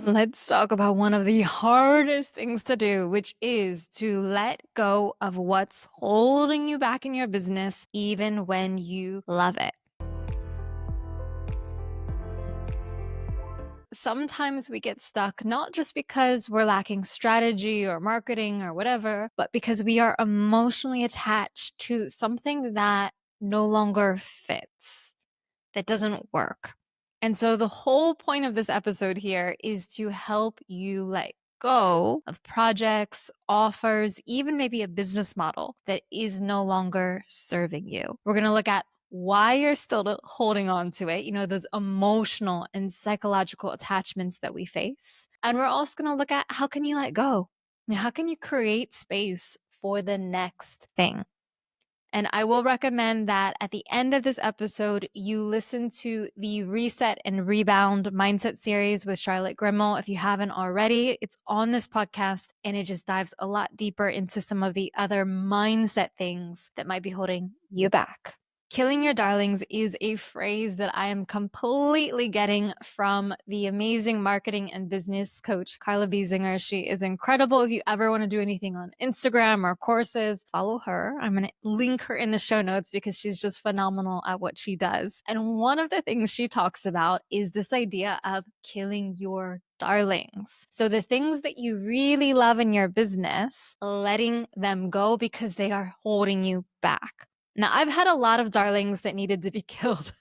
Let's talk about one of the hardest things to do, which is to let go of what's holding you back in your business, even when you love it. Sometimes we get stuck not just because we're lacking strategy or marketing or whatever, but because we are emotionally attached to something that no longer fits, that doesn't work. And so the whole point of this episode here is to help you let go of projects, offers, even maybe a business model that is no longer serving you. We're going to look at why you're still holding on to it, those emotional and psychological attachments that we face. And we're also going to look at how can you let go? How can you create space for the next thing? And I will recommend that at the end of this episode, you listen to the Reset and Rebound Mindset series with Charlotte Grimmel. If you haven't already, it's on this podcast and it just dives a lot deeper into some of the other mindset things that might be holding you back. Killing your darlings is a phrase that I am completely getting from the amazing marketing and business coach, Carla Biesinger. She is incredible. If you ever want to do anything on Instagram or courses, follow her. I'm going to link her in the show notes because she's just phenomenal at what she does. And one of the things she talks about is this idea of killing your darlings. So the things that you really love in your business, letting them go because they are holding you back. Now, I've had a lot of darlings that needed to be killed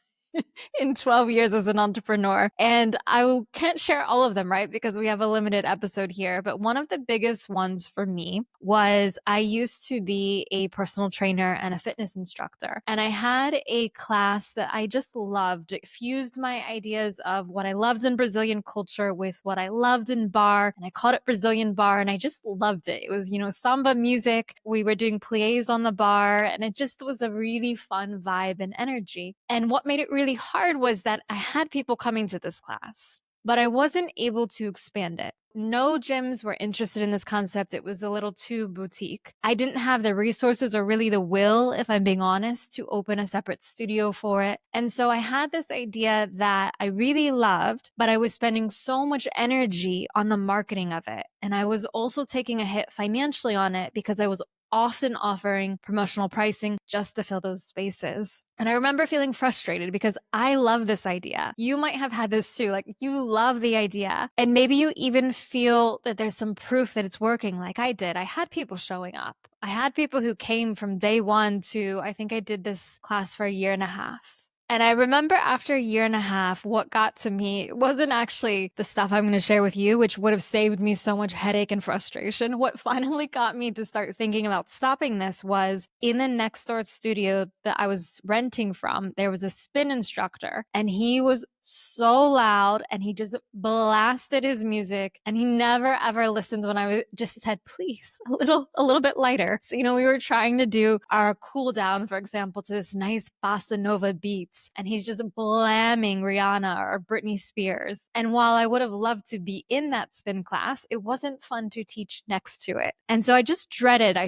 in 12 years as an entrepreneur, and I can't share all of them, right? Because we have a limited episode here. But one of the biggest ones for me was I used to be a personal trainer and a fitness instructor. And I had a class that I just loved. It fused my ideas of what I loved in Brazilian culture with what I loved in bar. And I called it Brazilian bar, and I just loved it. It was, samba music. We were doing pliés on the bar, and it just was a really fun vibe and energy. And what made it really hard was that I had people coming to this class, but I wasn't able to expand it. No gyms were interested in this concept. It was a little too boutique. I didn't have the resources or really the will, if I'm being honest, to open a separate studio for it. And so I had this idea that I really loved, but I was spending so much energy on the marketing of it. And I was also taking a hit financially on it because I was often offering promotional pricing just to fill those spaces. And I remember feeling frustrated because I love this idea. You might have had this too. Like, you love the idea. And maybe you even feel that there's some proof that it's working, like I did. I had people showing up. I had people who came from day one to, I think I did this class for a year and a half. And I remember after a year and a half, what got to me wasn't actually the stuff I'm going to share with you, which would have saved me so much headache and frustration. What finally got me to start thinking about stopping this was in the next door studio that I was renting from, there was a spin instructor, and he was so loud and he just blasted his music, and he never ever listened when I just said, please, a little bit lighter. So, we were trying to do our cool down, for example, to this nice bossa nova beats, and he's just blamming Rihanna or Britney Spears. And while I would have loved to be in that spin class, it wasn't fun to teach next to it. And so I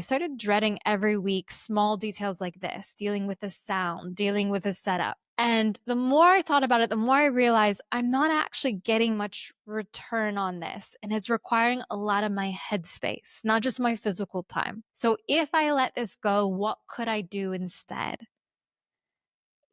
started dreading every week small details like this, dealing with the sound, dealing with the setup. And the more I thought about it, the more I realized I'm not actually getting much return on this. And it's requiring a lot of my headspace, not just my physical time. So if I let this go, what could I do instead?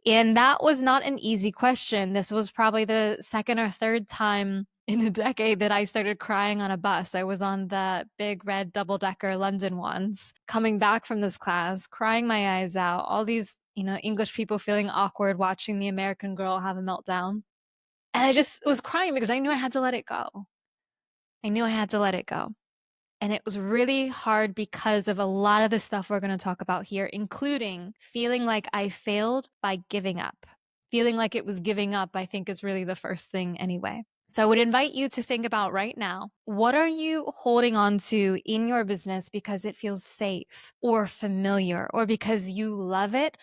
And that was not an easy question. This was probably the second or third time in a decade that I started crying on a bus. I was on the big red double-decker London ones, coming back from this class, crying my eyes out, all these, English people feeling awkward watching the American girl have a meltdown. And I just was crying because I knew I had to let it go. I knew I had to let it go. And it was really hard because of a lot of the stuff we're going to talk about here, including feeling like I failed by giving up. Feeling like it was giving up, I think, is really the first thing anyway. So I would invite you to think about right now, what are you holding on to in your business because it feels safe or familiar or because you love it,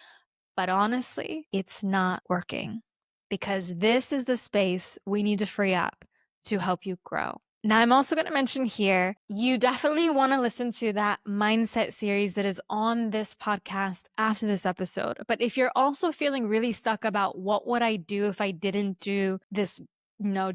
but honestly, it's not working? Because this is the space we need to free up to help you grow. Now, I'm also going to mention here, you definitely want to listen to that mindset series that is on this podcast after this episode. But if you're also feeling really stuck about what would I do if I didn't do this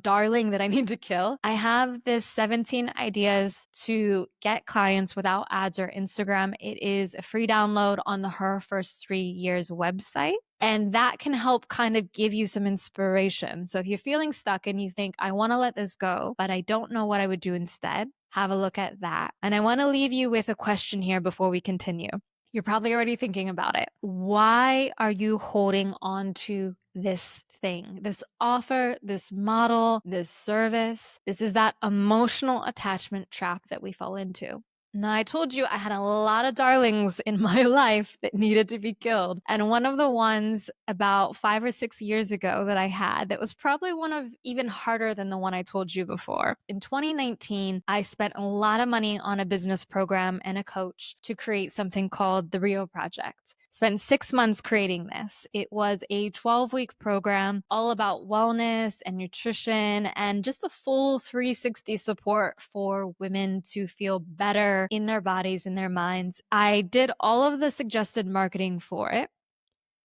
darling that I need to kill. I have this 17 ideas to get clients without ads or Instagram. It is a free download on the Her First 3 Years website. And that can help kind of give you some inspiration. So if you're feeling stuck and you think, I want to let this go, but I don't know what I would do instead, have a look at that. And I want to leave you with a question here before we continue. You're probably already thinking about it. Why are you holding on to this thing, this offer, this model, this service? This is that emotional attachment trap that we fall into. Now, I told you I had a lot of darlings in my life that needed to be killed. And one of the ones about 5 or 6 years ago that I had that was probably one of even harder than the one I told you before. In 2019, I spent a lot of money on a business program and a coach to create something called the Rio Project. Spent 6 months creating this. It was a 12-week program all about wellness and nutrition and just a full 360 support for women to feel better in their bodies and their minds. I did all of the suggested marketing for it,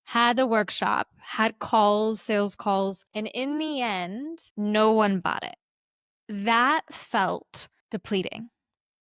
had the workshop, had calls, sales calls, and in the end, no one bought it. That felt depleting.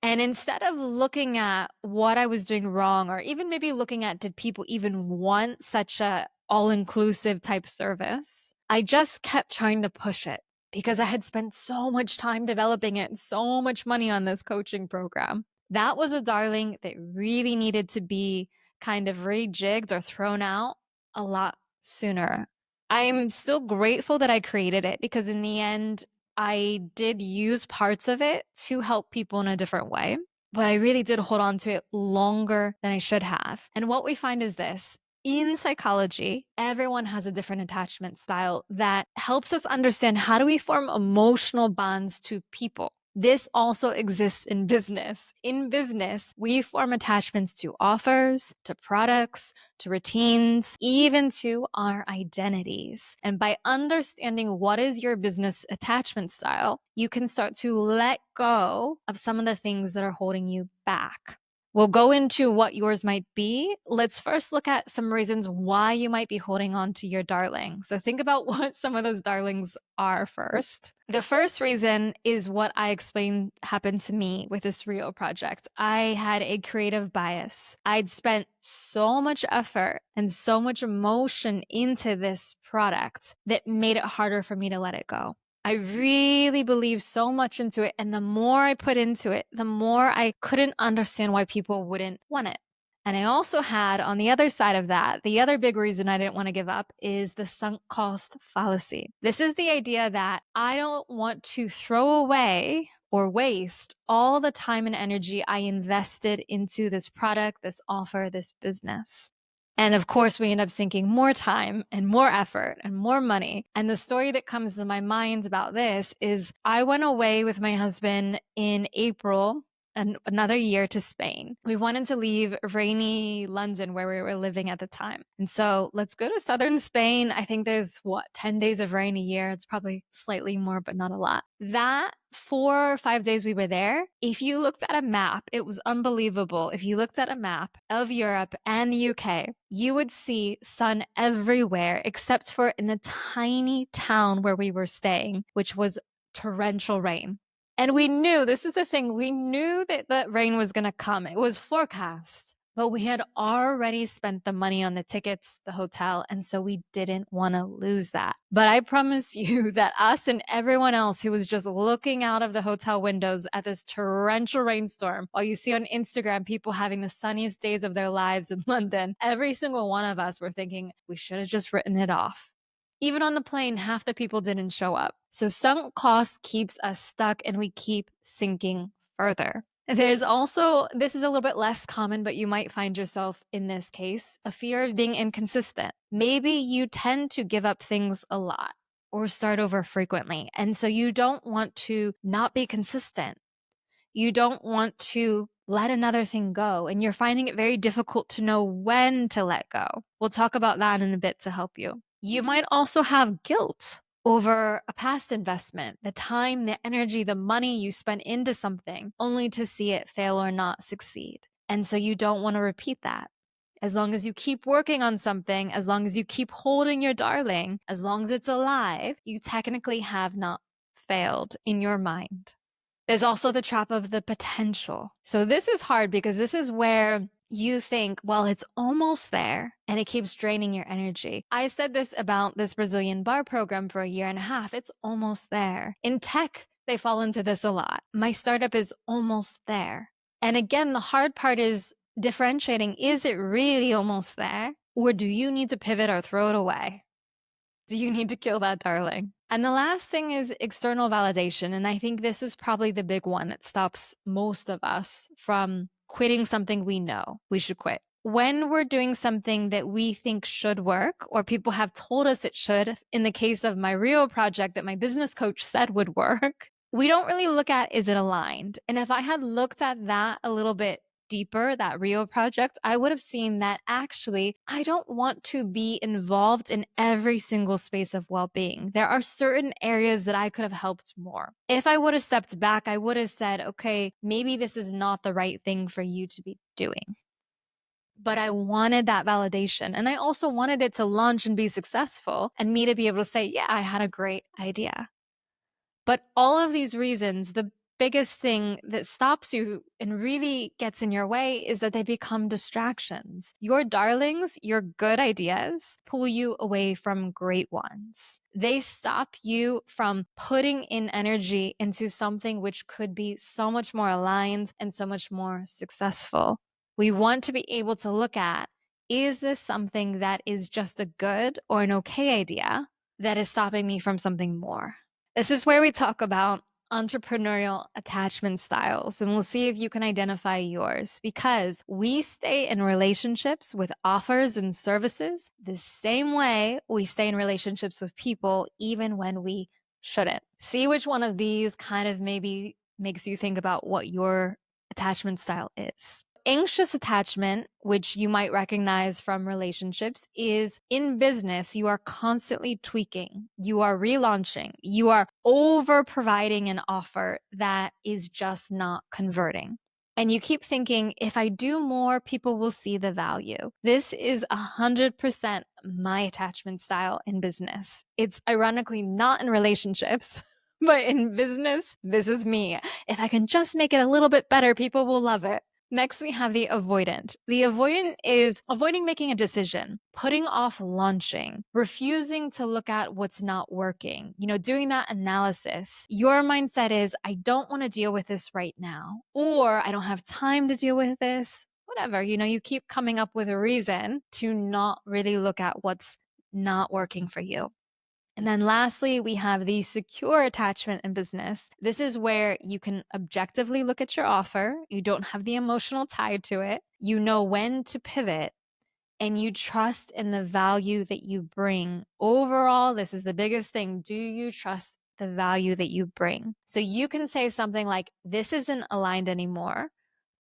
And instead of looking at what I was doing wrong, or even maybe looking at did people even want such a all-inclusive type service, I just kept trying to push it because I had spent so much time developing it and so much money on this coaching program. That was a darling that really needed to be kind of rejigged or thrown out a lot sooner. I'm still grateful that I created it because in the end, I did use parts of it to help people in a different way, but I really did hold on to it longer than I should have. And what we find is this. In psychology, everyone has a different attachment style that helps us understand how do we form emotional bonds to people. This also exists in business. In business, we form attachments to offers, to products, to routines, even to our identities. And by understanding what is your business attachment style, you can start to let go of some of the things that are holding you back. We'll go into what yours might be. Let's first look at some reasons why you might be holding on to your darling. So think about what some of those darlings are first. The first reason is what I explained happened to me with this Rio project. I had a creative bias. I'd spent so much effort and so much emotion into this product that made it harder for me to let it go. I really believed so much into it. And the more I put into it, the more I couldn't understand why people wouldn't want it. And I also had on the other side of that, the other big reason I didn't want to give up is the sunk cost fallacy. This is the idea that I don't want to throw away or waste all the time and energy I invested into this product, this offer, this business. And of course, we end up sinking more time and more effort and more money. And the story that comes to my mind about this is I went away with my husband in April and another year to Spain. We wanted to leave rainy London where we were living at the time. And so let's go to southern Spain. I think there's 10 days of rain a year. It's probably slightly more, but not a lot. That 4 or 5 days we were there, if you looked at a map, it was unbelievable. If you looked at a map of Europe and the UK, you would see sun everywhere except for in the tiny town where we were staying, which was torrential rain. And we knew, this is the thing, we knew that the rain was going to come. It was forecast, but we had already spent the money on the tickets, the hotel, and so we didn't want to lose that. But I promise you that us and everyone else who was just looking out of the hotel windows at this torrential rainstorm, while you see on Instagram people having the sunniest days of their lives in London, every single one of us were thinking we should have just written it off. Even on the plane, half the people didn't show up. So sunk cost keeps us stuck and we keep sinking further. There's also, this is a little bit less common, but you might find yourself in this case, a fear of being inconsistent. Maybe you tend to give up things a lot or start over frequently. And so you don't want to not be consistent. You don't want to let another thing go. And you're finding it very difficult to know when to let go. We'll talk about that in a bit to help you. You might also have guilt over a past investment, the time, the energy, the money you spent into something only to see it fail or not succeed. And so you don't want to repeat that. As long as you keep working on something, as long as you keep holding your darling, as long as it's alive, you technically have not failed in your mind. There's also the trap of the potential. So this is hard because this is where you think, well, it's almost there, and it keeps draining your energy. I said this about this Brazilian bar program for a year and a half. It's almost there. In tech, they fall into this a lot. My startup is almost there. And again, the hard part is differentiating. Is it really almost there? Or do you need to pivot or throw it away? Do you need to kill that darling? And the last thing is external validation. And I think this is probably the big one that stops most of us from quitting something we know we should quit. When we're doing something that we think should work, or people have told us it should, in the case of my Rio project that my business coach said would work, we don't really look at, is it aligned? And if I had looked at that a little bit deeper, that Rio project, I would have seen that actually I don't want to be involved in every single space of well-being. There are certain areas that I could have helped more. If I would have stepped back, I would have said, okay, maybe this is not the right thing for you to be doing. But I wanted that validation. And I also wanted it to launch and be successful, and me to be able to say, yeah, I had a great idea. But all of these reasons, the biggest thing that stops you and really gets in your way is that they become distractions. Your darlings, your good ideas, pull you away from great ones. They stop you from putting in energy into something which could be so much more aligned and so much more successful. We want to be able to look at, is this something that is just a good or an okay idea that is stopping me from something more? This is where we talk about entrepreneurial attachment styles, and we'll see if you can identify yours, because we stay in relationships with offers and services the same way we stay in relationships with people, even when we shouldn't. See which one of these kind of maybe makes you think about what your attachment style is. Anxious attachment, which you might recognize from relationships, is in business, you are constantly tweaking, you are relaunching, you are over providing an offer that is just not converting. And you keep thinking, if I do more, people will see the value. This is 100% my attachment style in business. It's ironically not in relationships, but in business, this is me. If I can just make it a little bit better, people will love it. Next, we have the avoidant. The avoidant is avoiding making a decision, putting off launching, refusing to look at what's not working, doing that analysis. Your mindset is, I don't want to deal with this right now, or I don't have time to deal with this, whatever. You keep coming up with a reason to not really look at what's not working for you. And then lastly, we have the secure attachment in business. This is where you can objectively look at your offer. You don't have the emotional tie to it. You know when to pivot, and you trust in the value that you bring. Overall, this is the biggest thing. Do you trust the value that you bring? So you can say something like, this isn't aligned anymore.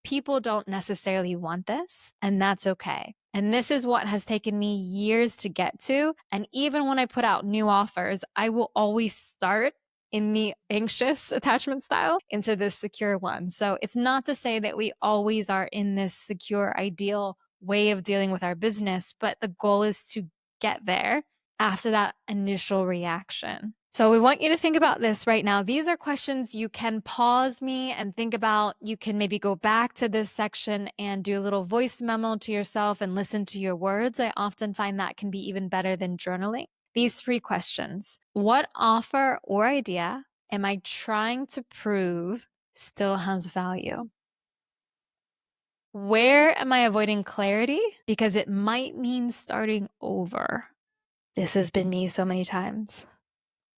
People don't necessarily want this, and that's okay. And this is what has taken me years to get to. And even when I put out new offers, I will always start in the anxious attachment style into this secure one. So it's not to say that we always are in this secure, ideal way of dealing with our business, but the goal is to get there after that initial reaction. So we want you to think about this right now. These are questions you can pause me and think about. You can maybe go back to this section and do a little voice memo to yourself and listen to your words. I often find that can be even better than journaling. These 3 questions. What offer or idea am I trying to prove still has value? Where am I avoiding clarity? Because it might mean starting over. This has been me so many times.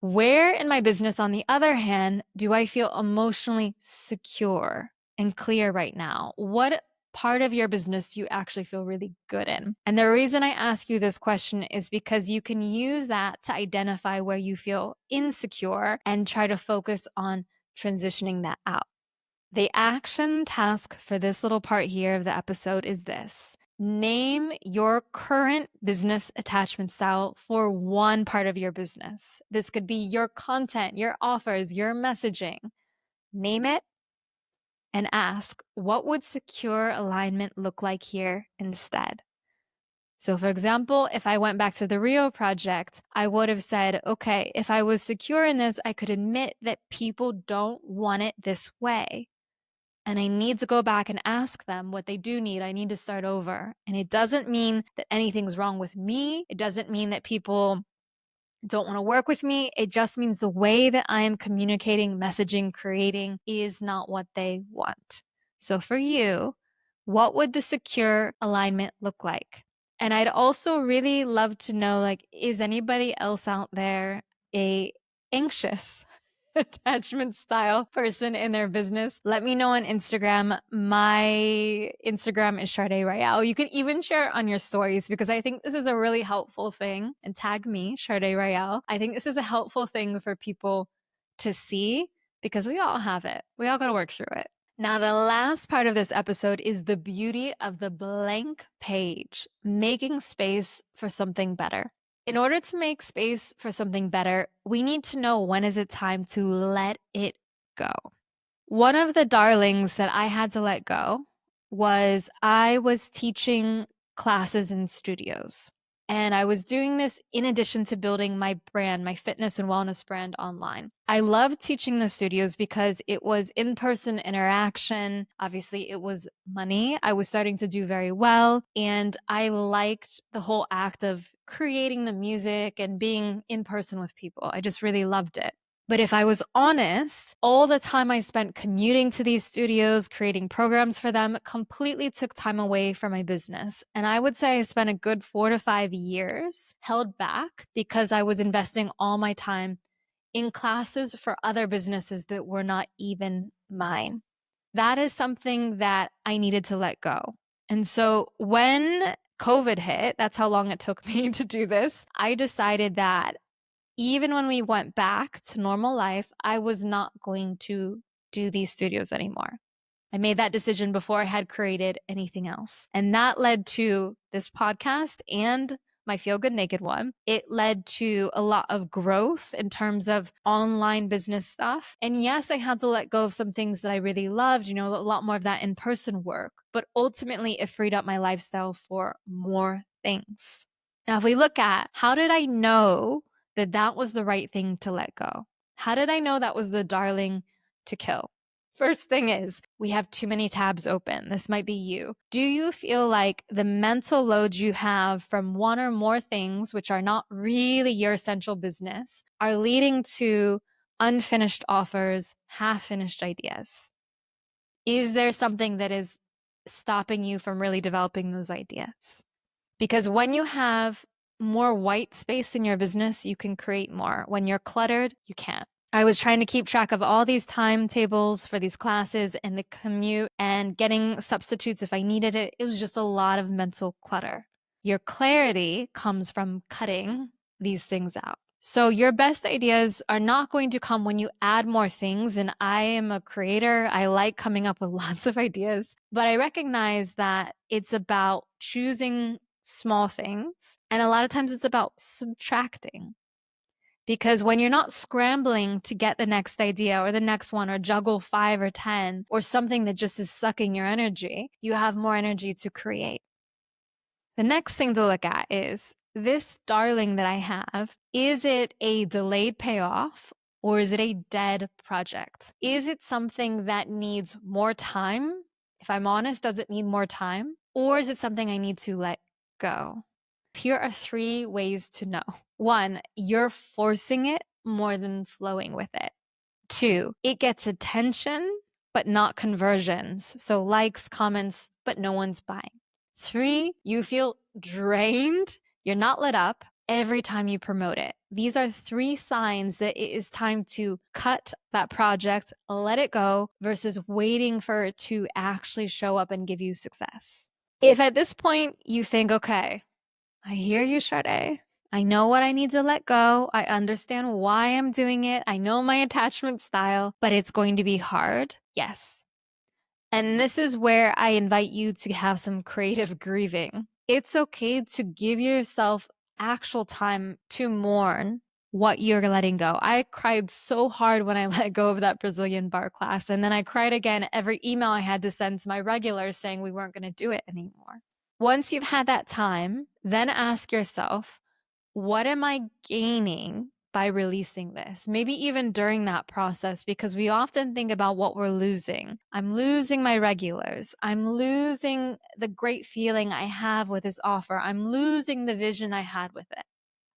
Where in my business, on the other hand, do I feel emotionally secure and clear right now? What part of your business do you actually feel really good in? And the reason I ask you this question is because you can use that to identify where you feel insecure and try to focus on transitioning that out. The action task for this little part here of the episode is this. Name your current business attachment style for one part of your business. This could be your content, your offers, your messaging. Name it and ask, what would secure alignment look like here instead? So for example, if I went back to the Rio project, I would have said, okay, if I was secure in this, I could admit that people don't want it this way. And I need to go back and ask them what they do need. I need to start over. And it doesn't mean that anything's wrong with me. It doesn't mean that people don't want to work with me. It just means the way that I am communicating, messaging, creating is not what they want. So for you, what would the secure alignment look like? And I'd also really love to know, like, is anybody else out there a anxious attachment style person in their business? Let me know on Instagram. My Instagram is Sade Royale. You can even share it on your stories because I think this is a really helpful thing. And tag me, Sade Royale. I think this is a helpful thing for people to see because we all have it. We all got to work through it. Now, the last part of this episode is the beauty of the blank page, making space for something better. In order to make space for something better, we need to know when is it time to let it go. One of the darlings that I had to let go was I was teaching classes in studios. And I was doing this in addition to building my brand, my fitness and wellness brand online. I loved teaching the studios because it was in-person interaction. Obviously, it was money. I was starting to do very well. And I liked the whole act of creating the music and being in person with people. I just really loved it. But if I was honest, all the time I spent commuting to these studios, creating programs for them, completely took time away from my business. And I would say I spent a good 4 to 5 years held back because I was investing all my time in classes for other businesses that were not even mine. That is something that I needed to let go. And so when COVID hit, that's how long it took me to do this, I decided that even when we went back to normal life, I was not going to do these studios anymore. I made that decision before I had created anything else. And that led to this podcast and my Feel Good Naked one. It led to a lot of growth in terms of online business stuff. And yes, I had to let go of some things that I really loved, a lot more of that in-person work. But ultimately, it freed up my lifestyle for more things. Now, if we look at how did I know that was the right thing to let go? How did I know that was the darling to kill? First thing is, we have too many tabs open. This might be you. Do you feel like the mental load you have from one or more things, which are not really your essential business, are leading to unfinished offers, half-finished ideas? Is there something that is stopping you from really developing those ideas? Because when you have more white space in your business, you can create more. When you're cluttered, you can't. I was trying to keep track of all these timetables for these classes and the commute and getting substitutes if I needed it. It was just a lot of mental clutter. Your clarity comes from cutting these things out. So your best ideas are not going to come when you add more things. And I am a creator. I like coming up with lots of ideas, but I recognize that it's about choosing small things. And a lot of times it's about subtracting. Because when you're not scrambling to get the next idea or the next one or juggle 5 or 10 or something that just is sucking your energy, you have more energy to create. The next thing to look at is this darling that I have, is it a delayed payoff or is it a dead project? Is it something that needs more time? If I'm honest, does it need more time? Or is it something I need to let go? Here are 3 ways to know. 1, you're forcing it more than flowing with it. 2, it gets attention, but not conversions. So likes, comments, but no one's buying. 3, you feel drained. You're not lit up every time you promote it. These are 3 signs that it is time to cut that project, let it go, versus waiting for it to actually show up and give you success. If at this point you think, okay, I hear you, Sade. I know what I need to let go. I understand why I'm doing it. I know my attachment style, but it's going to be hard. Yes. And this is where I invite you to have some creative grieving. It's okay to give yourself actual time to mourn what you're letting go. I cried so hard when I let go of that Brazilian bar class. And then I cried again every email I had to send to my regulars saying we weren't going to do it anymore. Once you've had that time, then ask yourself, what am I gaining by releasing this? Maybe even during that process, because we often think about what we're losing. I'm losing my regulars. I'm losing the great feeling I have with this offer. I'm losing the vision I had with it.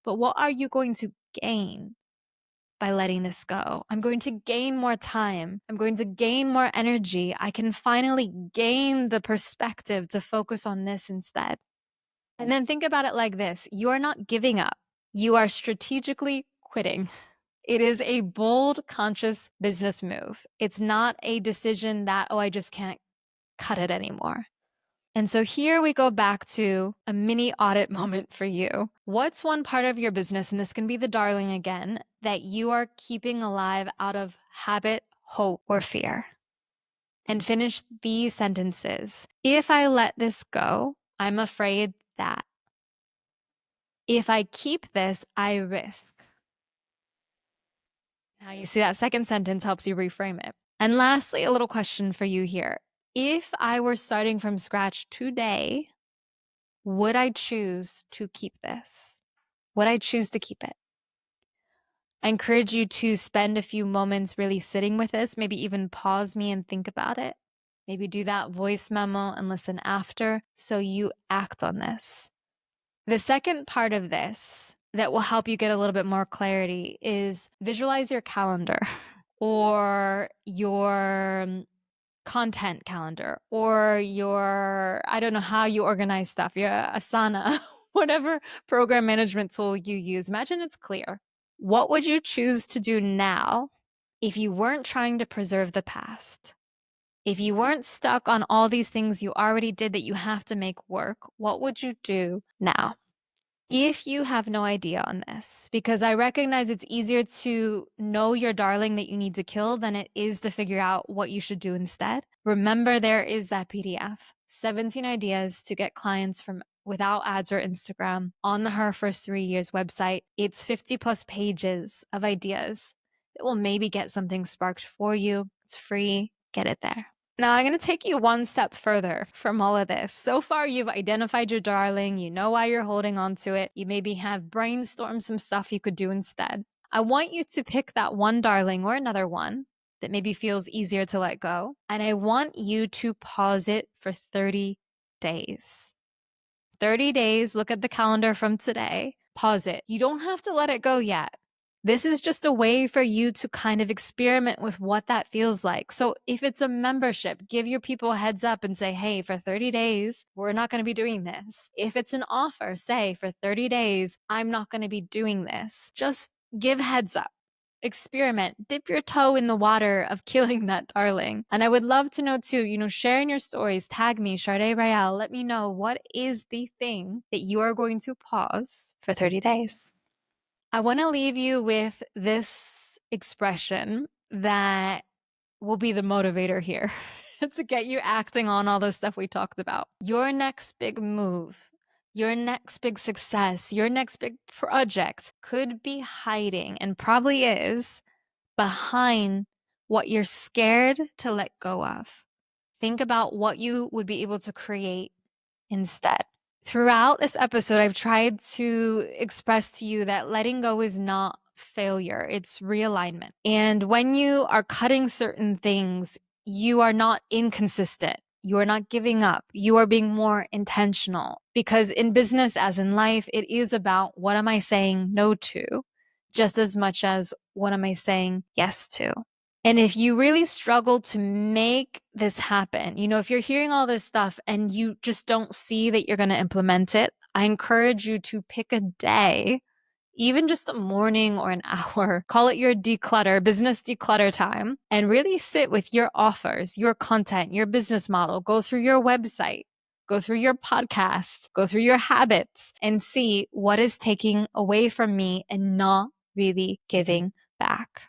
But what are you going to gain by letting this go? I'm going to gain more time. I'm going to gain more energy. I can finally gain the perspective to focus on this instead. And then think about it like this. You are not giving up. You are strategically quitting. It is a bold, conscious business move. It's not a decision that, oh, I just can't cut it anymore. And so here we go back to a mini audit moment for you. What's one part of your business, and this can be the darling again, that you are keeping alive out of habit, hope, or fear? And finish these sentences. If I let this go, I'm afraid that. If I keep this, I risk. Now you see that second sentence helps you reframe it. And lastly, a little question for you here. If I were starting from scratch today, would I choose to keep this? Would I choose to keep it? I encourage you to spend a few moments really sitting with this, maybe even pause me and think about it. Maybe do that voice memo and listen after so you act on this. The second part of this that will help you get a little bit more clarity is visualize your calendar or your content calendar or your, I don't know how you organize stuff, your Asana, whatever program management tool you use. Imagine it's clear. What would you choose to do now if you weren't trying to preserve the past? If you weren't stuck on all these things you already did that you have to make work, what would you do now? If you have no idea on this, because I recognize it's easier to know your darling that you need to kill than it is to figure out what you should do instead. Remember, there is that PDF, 17 ideas to get clients from without ads or Instagram on the Her First 3 Years website. It's 50 plus pages of ideas that will maybe get something sparked for you. It's free. Get it there. Now, I'm going to take you one step further from all of this. So far, you've identified your darling. You know why you're holding on to it. You maybe have brainstormed some stuff you could do instead. I want you to pick that one darling or another one that maybe feels easier to let go. And I want you to pause it for 30 days. 30 days, look at the calendar from today, pause it. You don't have to let it go yet. This is just a way for you to kind of experiment with what that feels like. So if it's a membership, give your people a heads up and say, hey, for 30 days, we're not going to be doing this. If it's an offer, say for 30 days, I'm not going to be doing this. Just give heads up. Experiment, dip your toe in the water of killing that darling. And I would love to know too, sharing your stories, tag me, Sade Royale, let me know what is the thing that you are going to pause for 30 days. I want to leave you with this expression that will be the motivator here to get you acting on all the stuff we talked about. Your next big move, your next big success, your next big project could be hiding and probably is behind what you're scared to let go of. Think about what you would be able to create instead. Throughout this episode, I've tried to express to you that letting go is not failure, it's realignment. And when you are cutting certain things, you are not inconsistent. You are not giving up. You are being more intentional. Because in business, as in life, it is about what am I saying no to, just as much as what am I saying yes to. And if you really struggle to make this happen, if you're hearing all this stuff and you just don't see that you're going to implement it, I encourage you to pick a day, even just a morning or an hour, call it your business declutter time, and really sit with your offers, your content, your business model, go through your website, go through your podcast, go through your habits and see what is taking away from me and not really giving back.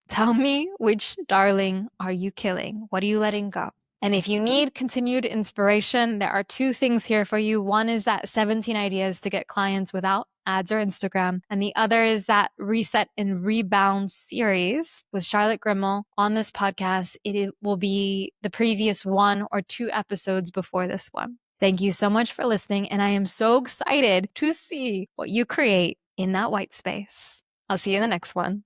Tell me which darling are you killing? What are you letting go? And if you need continued inspiration, there are 2 things here for you. One is that 17 ideas to get clients without ads or Instagram. And the other is that Reset and Rebound series with Charlotte Grimmel on this podcast. It will be the previous 1 or 2 episodes before this one. Thank you so much for listening, and I am so excited to see what you create in that white space. I'll see you in the next one.